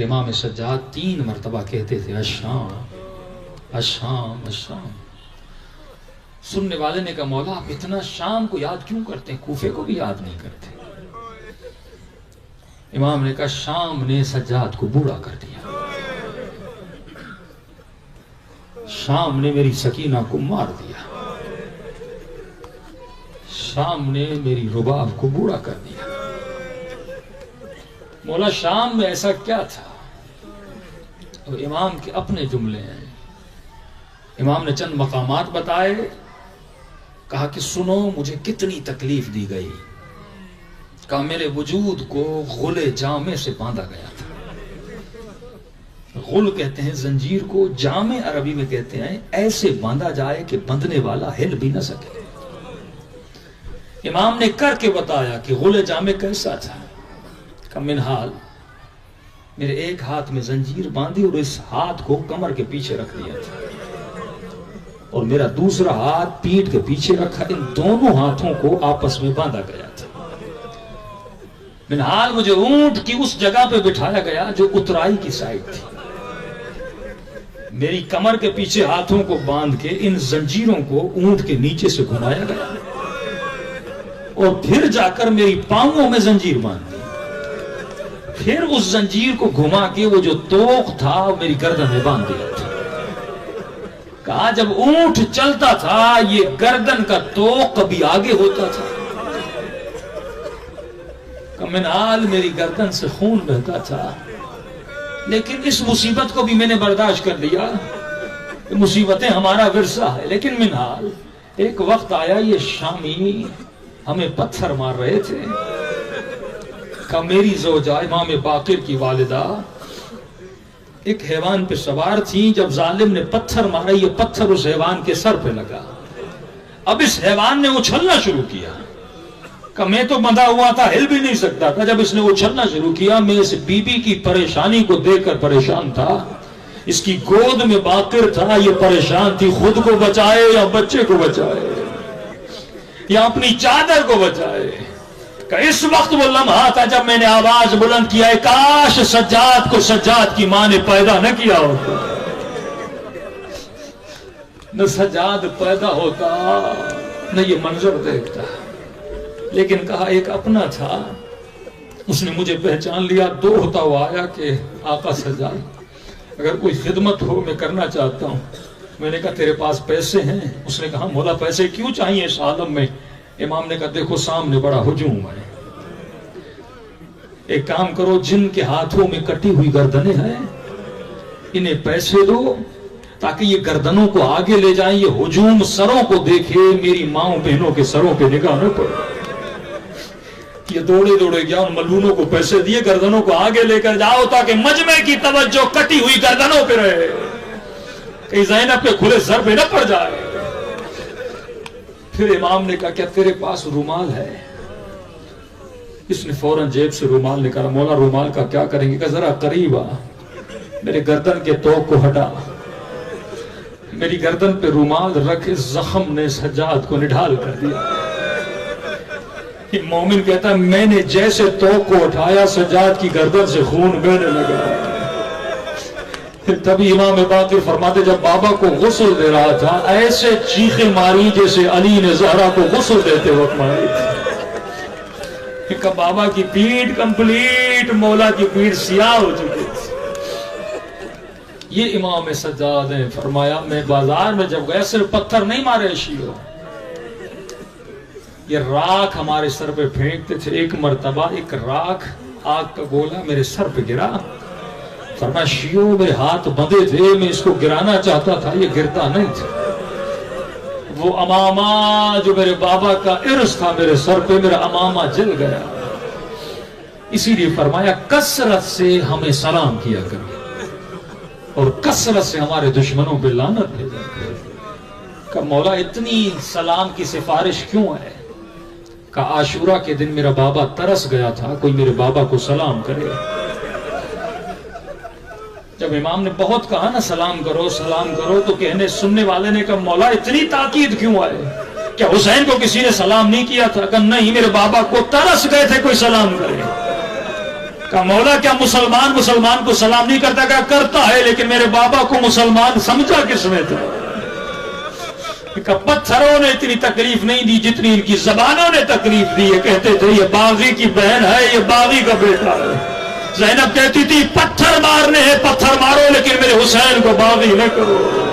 پھر امام سجاد 3 مرتبہ کہتے تھے الشام الشام الشام. سننے والے نے کہا مولا آپ اتنا شام کو یاد کیوں کرتے ہیں, کوفے کو بھی یاد نہیں کرتے؟ امام نے کہا شام نے سجاد کو بوڑھا کر دیا, شام نے میری سکینہ کو مار دیا, شام نے میری رباب کو بوڑھا کر دیا. مولا شام میں ایسا کیا تھا؟ اور امام کے اپنے جملے ہیں. امام نے چند مقامات بتائے, کہا کہ سنو مجھے کتنی تکلیف دی گئی. کہا میرے وجود کو غل جامے سے باندھا گیا تھا. غل کہتے ہیں زنجیر کو, جامے عربی میں کہتے ہیں ایسے باندھا جائے کہ بندھنے والا ہل بھی نہ سکے. امام نے کر کے بتایا کہ غل جامے کیسا تھا. کہا منحال, میرے ایک ہاتھ میں زنجیر باندھی اور اس ہاتھ کو کمر کے پیچھے رکھ دیا تھا, اور میرا دوسرا ہاتھ پیٹھ کے پیچھے رکھا. ان دونوں ہاتھوں کو آپس میں باندھا گیا تھا. منحال مجھے اونٹ کی اس جگہ پہ بٹھایا گیا جو اترائی کی سائڈ تھی. میری کمر کے پیچھے ہاتھوں کو باندھ کے ان زنجیروں کو اونٹ کے نیچے سے گھمایا گیا, اور پھر جا کر میری پاؤں میں زنجیر باندھ دی. پھر اس زنجیر کو گھما کے وہ جو توق تھا میری گردن میں باندھ دیا تھا. کہا جب اونٹ چلتا تھا یہ گردن کا توق کبھی آگے ہوتا تھا. منحال میری گردن سے خون بہتا تھا, لیکن اس مصیبت کو بھی میں نے برداشت کر لیا. مصیبتیں ہمارا ورثہ ہے. لیکن منحال ایک وقت آیا یہ شامی ہمیں پتھر مار رہے تھے. کہ میری زوجہ امام باقر کی والدہ ایک حیوان پہ سوار تھی. جب ظالم نے پتھر مارا یہ پتھر اس حیوان کے سر پہ لگا. اب اس حیوان نے اچھلنا شروع کیا. کہ میں تو بندھا ہوا تھا, ہل بھی نہیں سکتا تھا. جب اس نے اچھلنا شروع کیا میں اس بی بی کی پریشانی کو دیکھ کر پریشان تھا. اس کی گود میں باقر تھا, یہ پریشان تھی خود کو بچائے یا بچے کو بچائے یا اپنی چادر کو بچائے. کہ اس وقت وہ لمحہ تھا جب میں نے آواز بلند کیا ہے کاش سجاد کو سجاد کی ماں نے پیدا نہ کیا ہوتا, نہ سجاد پیدا ہوتا نہ یہ منظر دیکھتا. لیکن کہا ایک اپنا تھا, اس نے مجھے پہچان لیا. دوڑتا ہوا آیا کہ آقا سجاد اگر کوئی خدمت ہو میں کرنا چاہتا ہوں. میں نے کہا تیرے پاس پیسے ہیں؟ اس نے کہا مولا پیسے کیوں چاہیے اس عالم میں؟ امام نے کہا دیکھو سامنے بڑا ہجوم ہے, ایک کام کرو جن کے ہاتھوں میں کٹی ہوئی گردنیں ہیں انہیں پیسے دو تاکہ یہ گردنوں کو آگے لے جائیں. یہ ہجوم سروں کو دیکھے, میری ماؤں بہنوں کے سروں پہ نگاہ نہ پڑے. یہ دوڑے دوڑے گیا, ان ملونوں کو پیسے دیے گردنوں کو آگے لے کر جاؤ تاکہ مجمع کی توجہ کٹی ہوئی گردنوں پہ رہے, کہیں زینب پہ کھلے سر پہ نہ پڑ جائے. پھر امام نے کہا کیا تیرے پاس رومال ہے؟ اس نے فوراً جیب سے رومال نکالا. مولا رومال کا کیا کریں گے؟ کہ ذرا قریب آ, میرے گردن کے توق کو ہٹا. میری گردن پہ رومال رکھے, زخم نے سجاد کو نڈھال کر دیا. مومن کہتا ہے میں نے جیسے توق کو اٹھایا سجاد کی گردن سے خون بہنے لگا. تبھی امام باقر فرماتے جب بابا کو غسل دے رہا تھا ایسے چیخیں ماری جیسے علی نے زہرا کو غسل دیتے وقت ماری تھی. کہ بابا کی پیٹھ کمپلیٹ, مولا کی پیٹھ سیاہ ہو چکی تھی. یہ امام سجاد نے فرمایا میں بازار میں جب گیا صرف پتھر نہیں مارے شیعوں, یہ راکھ ہمارے سر پہ پھینکتے تھے. ایک مرتبہ ایک راکھ آگ کا گولا میرے سر پہ گرا. فرمایا شیعوں میرے ہاتھ بندھے تھے, میں اس کو گرانا چاہتا تھا یہ گرتا نہیں تھا. وہ امامہ جو میرے بابا کا عرص تھا میرے سر پہ, میرا امامہ جل گیا. اسی لیے فرمایا کثرت سے ہمیں سلام کیا کرو اور کثرت سے ہمارے دشمنوں پہ لعنت بھیجا کرو. کہ مولا اتنی سلام کی سفارش کیوں ہے؟ کہ عاشورہ کے دن میرا بابا ترس گیا تھا, کوئی میرے بابا کو سلام کرے. جب امام نے بہت کہا نا سلام کرو تو کہنے سننے والے نے کہا مولا اتنی تاکید کیوں آئے؟ کیا حسین کو کسی نے سلام نہیں کیا تھا؟ کہ نہیں میرے بابا کو ترس گئے تھے کوئی سلام کرے. کہا مولا کیا مسلمان کو سلام نہیں کرتا؟ کہا کرتا ہے، لیکن میرے بابا کو مسلمان سمجھا کس نے تھا؟ کہ پتھروں نے اتنی تکلیف نہیں دی جتنی ان کی زبانوں نے تکلیف دی ہے. کہتے تھے یہ باغی کی بہن ہے، یہ باغی کا بیٹا ہے. زینب کہتی تھی پتھر مارنے ہیں پتھر مارو، لیکن میرے حسین کو باغی نہ کرو.